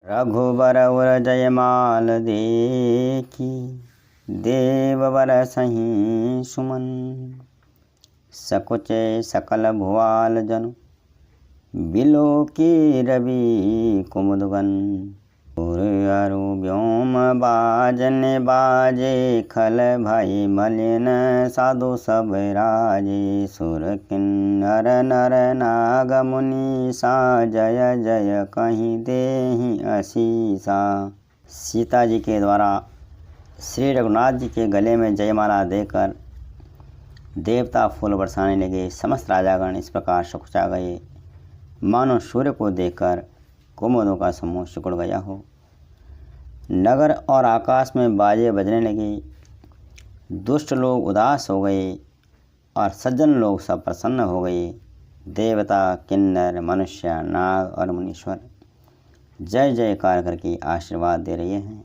रघुबर उर जयमाल देखी, देववर सही सुमन। सकुचे सकल भुआल जनु, बिलोकी रवि कुमुदगन। उर अरु व्योम बाजन बाजे, खल भई मलिन साधु सब राजे। सुर किन्नर नर नाग मुनि सा, जय जय कहीं देहि असीसा। सीता जी के द्वारा श्री रघुनाथ जी के गले में जयमाला देकर देवता फूल बरसाने लगे। समस्त राजागण इस प्रकार सकुचा गए, मानो सूर्य को देखकर कुमुदों का समूह सिकुड़ गया हो। नगर और आकाश में बाजे बजने लगे। दुष्ट लोग उदास हो गए और सज्जन लोग सब प्रसन्न हो गए। देवता, किन्नर, मनुष्य, नाग और मुनीश्वर जय जयकार करके आशीर्वाद दे रहे हैं।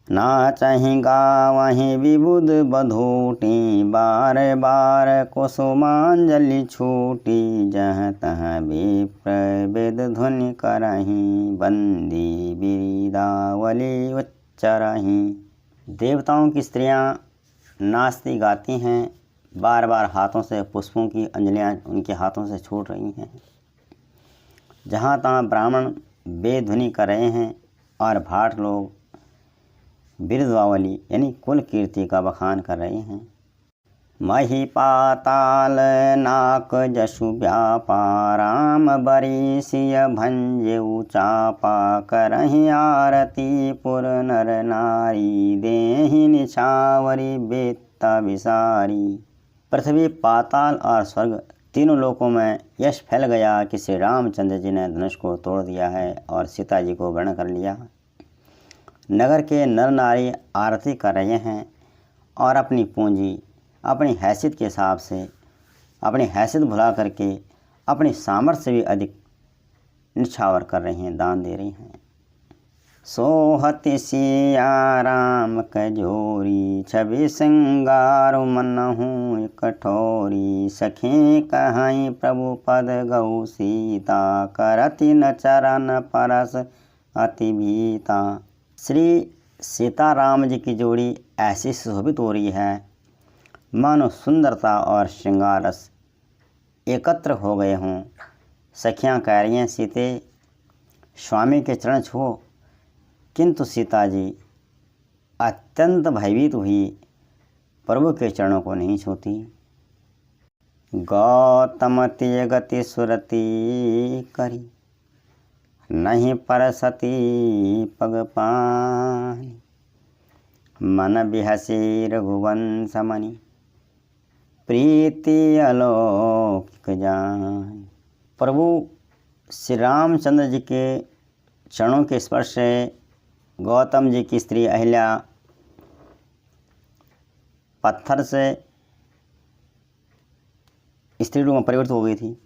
नाचहि गावहि विबुध बधूटी, बार बार कुसुमांजलि छूटी। जहाँ तहाँ विप्र वेद ध्वनि करहि, बंदी बिरदावली उच्चरहि। देवताओं की स्त्रियां नाचती गाती हैं, बार बार हाथों से पुष्पों की अंजलियां उनके हाथों से छूट रही हैं। जहाँ तहाँ ब्राह्मण वेद ध्वनि कर रहे हैं और भाट लोग बिरदावली यानी कुल कीर्ति का बखान कर रहे हैं। मही पाताल नाक जसु व्यापा, राम बरीसिय भंजे चापा। करहि आरती पुर नर नारी, देहि निछावरी बेत्ता विसारी। पृथ्वी, पाताल और स्वर्ग तीनों लोकों में यश फैल गया कि श्री रामचंद्र जी ने धनुष को तोड़ दिया है और सीता जी को वर्ण कर लिया। नगर के नर नारी आरती कर रहे हैं और अपनी पूंजी, अपनी हैसियत के हिसाब से, अपनी हैसियत भुला करके अपनी सामर्थ्य से भी अधिक निछावर कर रहे हैं, दान दे रहे हैं। सोहति सिया राम कजोरी, छवि सिंगार मनहु कठोरी। सखी कहाई प्रभु पद गौ सीता, करति न चरण परस अति भीता। श्री सीताराम जी की जोड़ी ऐसी सुशोभित हो रही है मानो सुंदरता और श्रृंगार रस एकत्र हो गए हों। सखियां कह रही हैं, सीते स्वामी के चरण छुओ, किंतु सीता जी अत्यंत भयभीत हुई, प्रभु के चरणों को नहीं छूती। गौतम तिय गति सुरति करी, नहीं परसती पग पानी। मन बिहसी रघुवंश मणि, प्रीति अलौकिक जान। प्रभु श्री रामचंद्र जी के चरणों के स्पर्श से गौतम जी की स्त्री अहिल्या पत्थर से स्त्री रूप में परिवर्तित हो गई थी।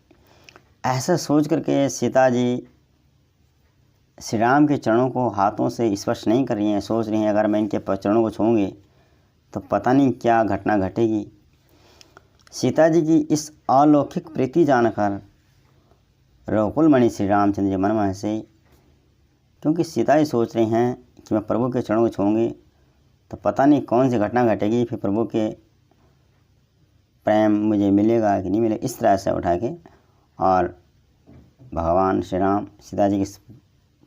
ऐसा सोच करके सीता जी श्री राम के चरणों को हाथों से स्पर्श नहीं कर रही हैं। सोच रही हैं, अगर मैं इनके चरणों को छूँगी तो पता नहीं क्या घटना घटेगी। सीता जी की इस अलौकिक प्रीति जानकर रघुकुल मणि श्री रामचंद्र जी मन में हंसे, क्योंकि सीता ही सोच रही हैं कि मैं प्रभु के चरणों को छूँगी तो पता नहीं कौन सी घटना घटेगी, फिर प्रभु के प्रेम मुझे मिलेगा कि नहीं मिलेगा। इस तरह से उठा के और भगवान श्री राम सीता जी की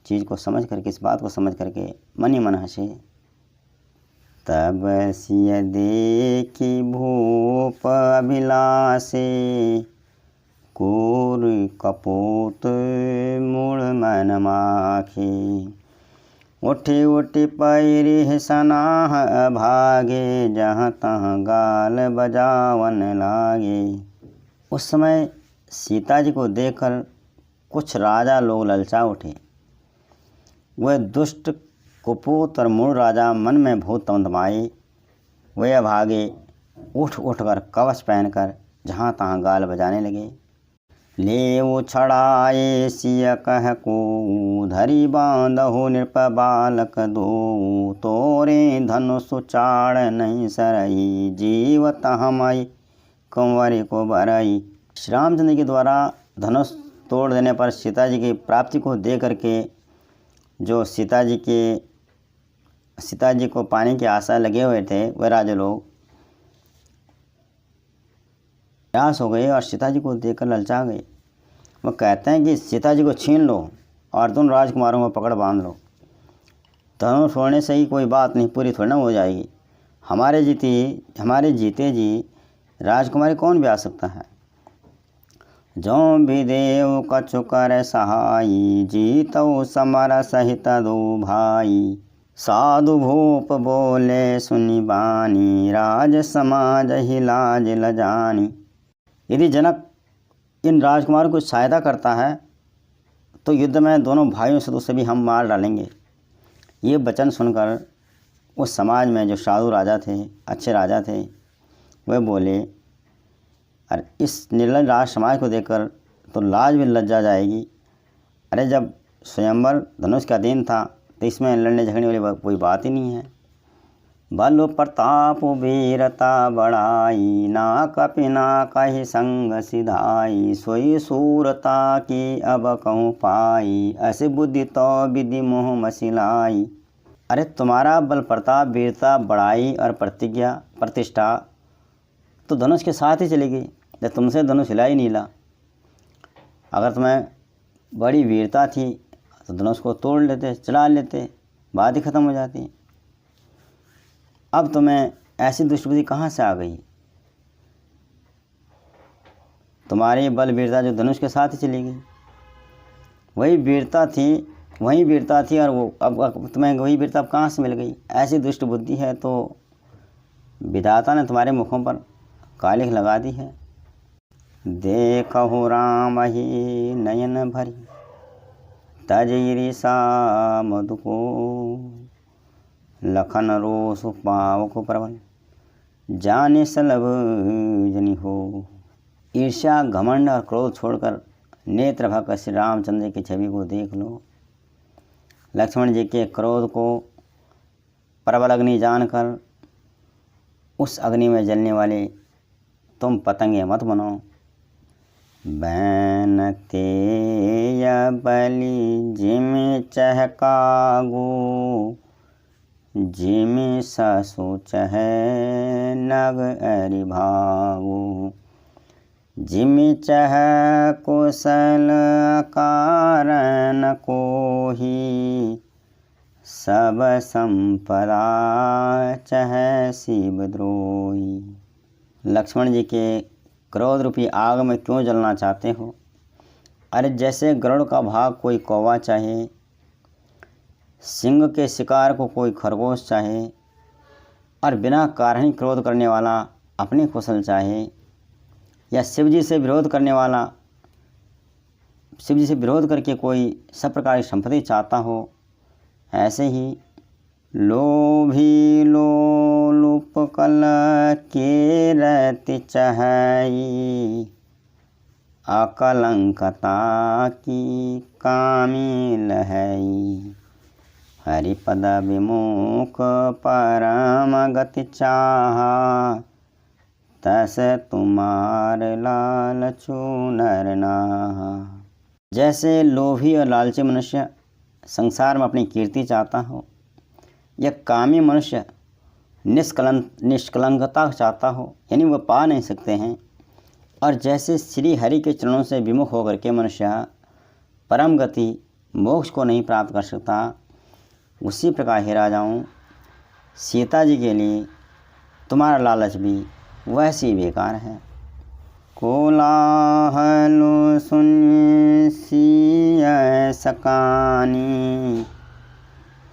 चीज़ को समझ करके, इस बात को समझ करके मन ही मन हंसे। तब सिय देखी भूप अभिलाषे, कोर कपूत मूढ़ मन माखे। उठी उठी पैरी सनाह भागे, जहाँ तहाँ गाल बजावन लागे। उस समय सीता जी को देखकर कुछ राजा लोग ललचा उठे। वह दुष्ट कुपूत और मूढ़ राजा मन में भूत तमतमाए। वे भागे, उठ कर कवच पहनकर जहाँ तहाँ गाल बजाने लगे। ले छड़ाए सिय कह को, धरी बांधो नृप बालक दो। तोरे धनुष चाड़ नहीं सरई, जीवत हमई कुंवर को बरई। श्री रामचंद्र के द्वारा धनुष तोड़ देने पर सीता जी की प्राप्ति को दे करके जो सीता जी को पाने की आशा लगे हुए थे, वह राजा लोग निराश हो गए और सीता जी को देखकर ललचा गए। वो कहते हैं कि सीता जी को छीन लो और दोनों राजकुमारों को पकड़ बांध लो। धनुष छोड़ने से ही कोई बात नहीं पूरी थोड़ी ना हो जाएगी। हमारे जीते जी राजकुमारी कौन ब्याह सकता है। जो विदेव कछु कर सहाई, जीतो समर सहित दो भाई। साधु भूप बोले सुनी बानी, राज समाज ही लाज लजानी। यदि जनक इन राजकुमारों को सहायता करता है तो युद्ध में दोनों भाइयों से उसे भी हम मार डालेंगे। ये वचन सुनकर उस समाज में जो साधु राजा थे, अच्छे राजा थे, वे बोले, अरे इस निर्लज राज समाज को देखकर तो लाज भी लज्जा जाएगी। अरे जब स्वयंवर धनुष का दिन था तो इसमें लड़ने झगड़ने वाली कोई बात ही नहीं है। बल प्रताप वीरता बढ़ाई, ना कपि ना कहि संग सिधाई। सोई सूरता की अब कहूँ पाई, ऐसे बुद्धि तो विधि मोह मसिलाई। अरे तुम्हारा बल प्रताप वीरता बढ़ाई और प्रतिष्ठा तो धनुष के साथ ही चलेगी। जब तुमसे धनुष हिला ही नहीं ला। अगर तुम्हें बड़ी वीरता थी तो धनुष को तोड़ लेते, चला लेते, बात ही ख़त्म हो जाती। अब तुम्हें ऐसी दुष्टबुद्धि कहाँ से आ गई। तुम्हारी बल वीरता जो धनुष के साथ ही चली गई, वही वीरता थी और वो अब तुम्हें वही वीरता अब कहाँ से मिल गई। ऐसी दुष्ट बुद्धि है तो विधाता ने तुम्हारे मुखों पर कालिख लगा दी है। देखो राम ही नयन भरी, तज ईरिषा मधु को। लखन रोष पावक प्रबल, जाने सलभ जनि हो। ईर्ष्या घमंड और क्रोध छोड़कर नेत्र भर श्री रामचंद्र की छवि को देख लो। लक्ष्मण जी के क्रोध को प्रबल अग्नि जानकर उस अग्नि में जलने वाले तुम पतंगे मत बनो। बैन तेय बलि जिम चहकागो, जिमि ससु चह नग अरि भागो। जिमि चह कुशल कारण कोहि, सब संपदा चह शिव द्रोही। लक्ष्मण जी के क्रोध रूपी आग में क्यों जलना चाहते हो। अरे जैसे गरुड़ का भाग कोई कौवा चाहे, सिंह के शिकार को कोई खरगोश चाहे, और बिना कारण ही क्रोध करने वाला अपने कुशल चाहे, या शिव जी से विरोध करके कोई सब प्रकार की संपत्ति चाहता हो, ऐसे ही लोभी लोलुप कल के रति चहई, अकलंकता की कामी लहई। हरिपद विमुख परम गति चाहा, तस तुम्हार लालचू नर नाहा। जैसे लोभी और लालची मनुष्य संसार में अपनी कीर्ति चाहता हो, या कामी मनुष्य निष्कलंकता चाहता हो, यानी वह पा नहीं सकते हैं। और जैसे श्री हरि के चरणों से विमुख होकर के मनुष्य परम गति मोक्ष को नहीं प्राप्त कर सकता, उसी प्रकार हे राजाओं, सीता जी के लिए तुम्हारा लालच भी वैसी बेकार है। कोलाहल सुन सिय सकानी,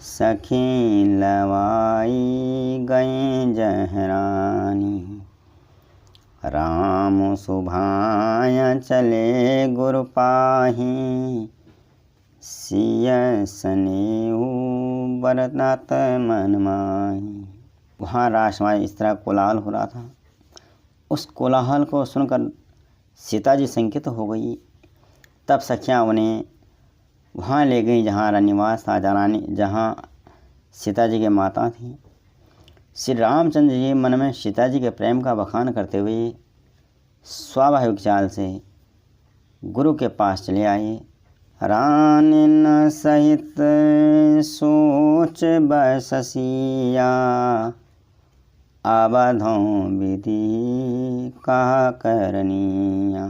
सखी लवाई गए जहरानी। राम सुभाय चले गुरु पाही, सिय स्नेहु बरतत मन माही। वहाँ राजकुमारी इस तरह कोलाहल हो रहा था। उस कोलाहल को सुनकर सीता जी संकित हो गई। तब सखियाँ उन्हें वहाँ ले गई जहाँ रनिवास था, जहाँ सीता जी के माता थी। श्री रामचंद्र जी मन में सीता जी के प्रेम का बखान करते हुए स्वाभाविक चाल से गुरु के पास चले आए। रानी न सहित सोच बससिया, अवधों विधि कहा करनिया।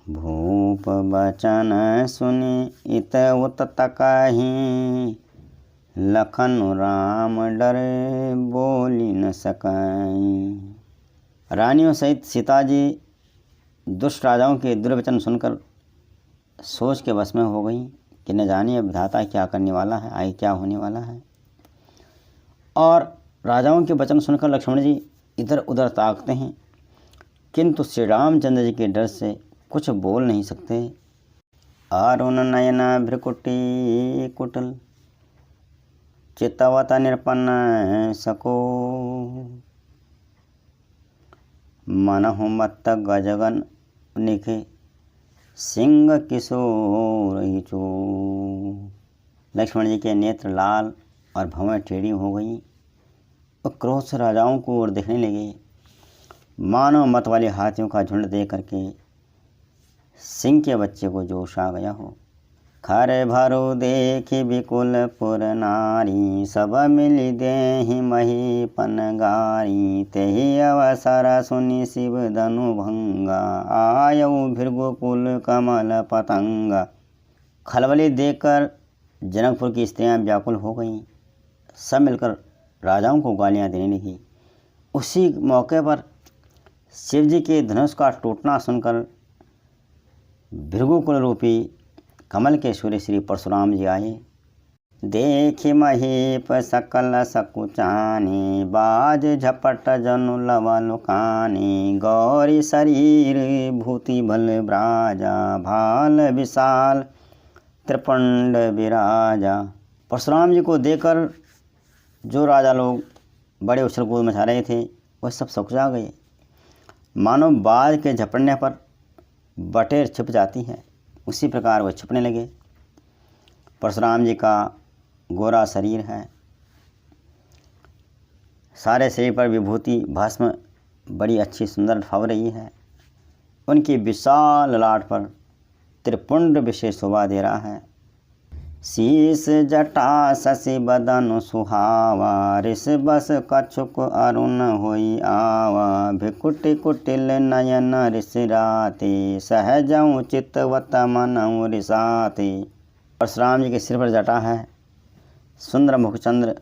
भूप बचन सुनि इत उत तकहि, लखन राम डरे बोली न सकई। रानियों सहित सीता जी दुष्ट राजाओं के दुर्वचन सुनकर सोच के वश में हो गई कि न जाने अब विधाता क्या करने वाला है, आगे क्या होने वाला है। और राजाओं के वचन सुनकर लक्ष्मण जी इधर उधर ताकते हैं, किंतु श्री रामचंद्र जी के डर से कुछ बोल नहीं सकते। अरुण नयन भ्रकुटी कुटल, चितवत निरपन्न सको। मनहु मत्त गजगन निखे, सिंह किशोर ही चो। लक्ष्मण जी के नेत्र लाल और भवें टेढ़ी हो गई और क्रोध से राजाओं को ओर देखने लगे। मानव मत वाले हाथियों का झुंड देख करके सिंह के बच्चे को जोश आ गया हो। खरे भरो देखी विकुल पुर नारी, सब मिली देहि मही पनगारी। तेहि अवसर सुनि शिव धनु भंगा, आयऊ भृगुकुल कमल पतंगा। खलबली देखकर जनकपुर की स्त्रियां व्याकुल हो गईं। सब मिलकर राजाओं को गालियां देने लगी। उसी मौके पर शिव जी के धनुष का टूटना सुनकर भृगुकुल रूपी कमल के सूर्य श्री परशुराम जी आए। देखि महीप सकल सकुचानी, बाज झपट जनु लवा लुकानी। गौरी शरीर भूति बल ब्राजा, भाल विशाल त्रिपुंड विराजा। परशुराम जी को देखकर जो राजा लोग बड़े उछल कूद मचा रहे थे वह सब सकुचा गए। मानो बाज के झपटने पर बटेर छिप जाती है, उसी प्रकार वह छिपने लगे। परशुराम जी का गोरा शरीर है, सारे शरीर पर विभूति भस्म बड़ी अच्छी सुंदर फव रही है। उनकी विशाल ललाट पर त्रिपुंड विशेष शोभा दे रहा है। शीस जटा शशि बदन सुहावा, ऋष बस कछुक अरुण होई आवा। भिकुटि कुटिल नयन ऋषिराते, सहजऊ चितवत मनऊ रिसाते। परशुराम जी के सिर पर जटा है, सुंदर मुखचंद्र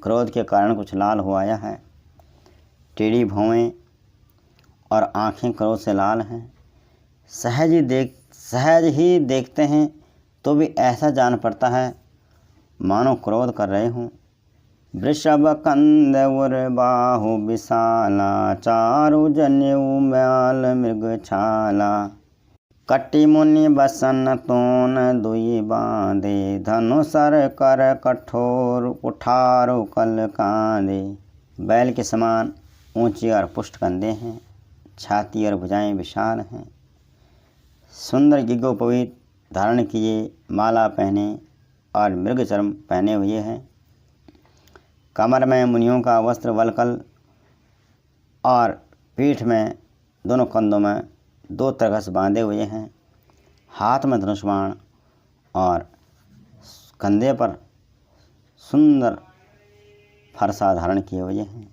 क्रोध के कारण कुछ लाल हो आया है। टेढ़ी भौवें और आँखें क्रोध से लाल हैं। सहज ही देखते हैं तो भी ऐसा जान पड़ता है मानो क्रोध कर रहे हों। वृषभ कंद उर बाहु विशाला, चारु जनेऊ म्याल मृग छाला। कट्टी मुनि बसन तोन दुई बांधे, धनुसर कर कठोर उठारो कल कांधे। बैल के समान ऊंची और पुष्ट कंधे हैं, छाती और भुजाएं विशाल हैं। सुंदर गिग्गोपवीत धारण किए, माला पहने और मृग चर्म पहने हुए हैं। कमर में मुनियों का वस्त्र वलकल और पीठ में दोनों कंधों में 2 तरकस बांधे हुए हैं। हाथ में धनुष बाण और कंधे पर सुंदर फरसा धारण किए हुए हैं।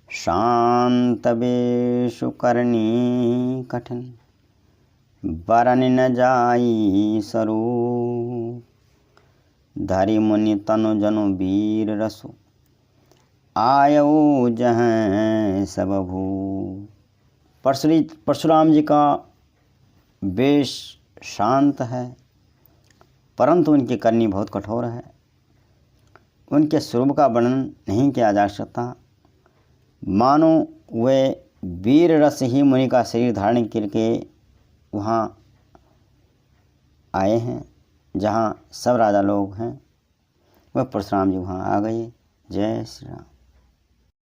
शांत वेशु करनी कठिन, बरन न जाई स्वरूप। धरि मुनि तनु जनु वीर रसु, आयऊ जहाँ सब भू। परशुराम जी का वेश शांत है, परंतु उनकी करनी बहुत कठोर है। उनके स्वरूप का वर्णन नहीं किया जा सकता। मानो वे वीर रस ही मुनि का शरीर धारण करके वहाँ आए हैं, जहाँ सब राजा लोग हैं। वह परशुराम जी वहाँ आ गए। जय श्री राम।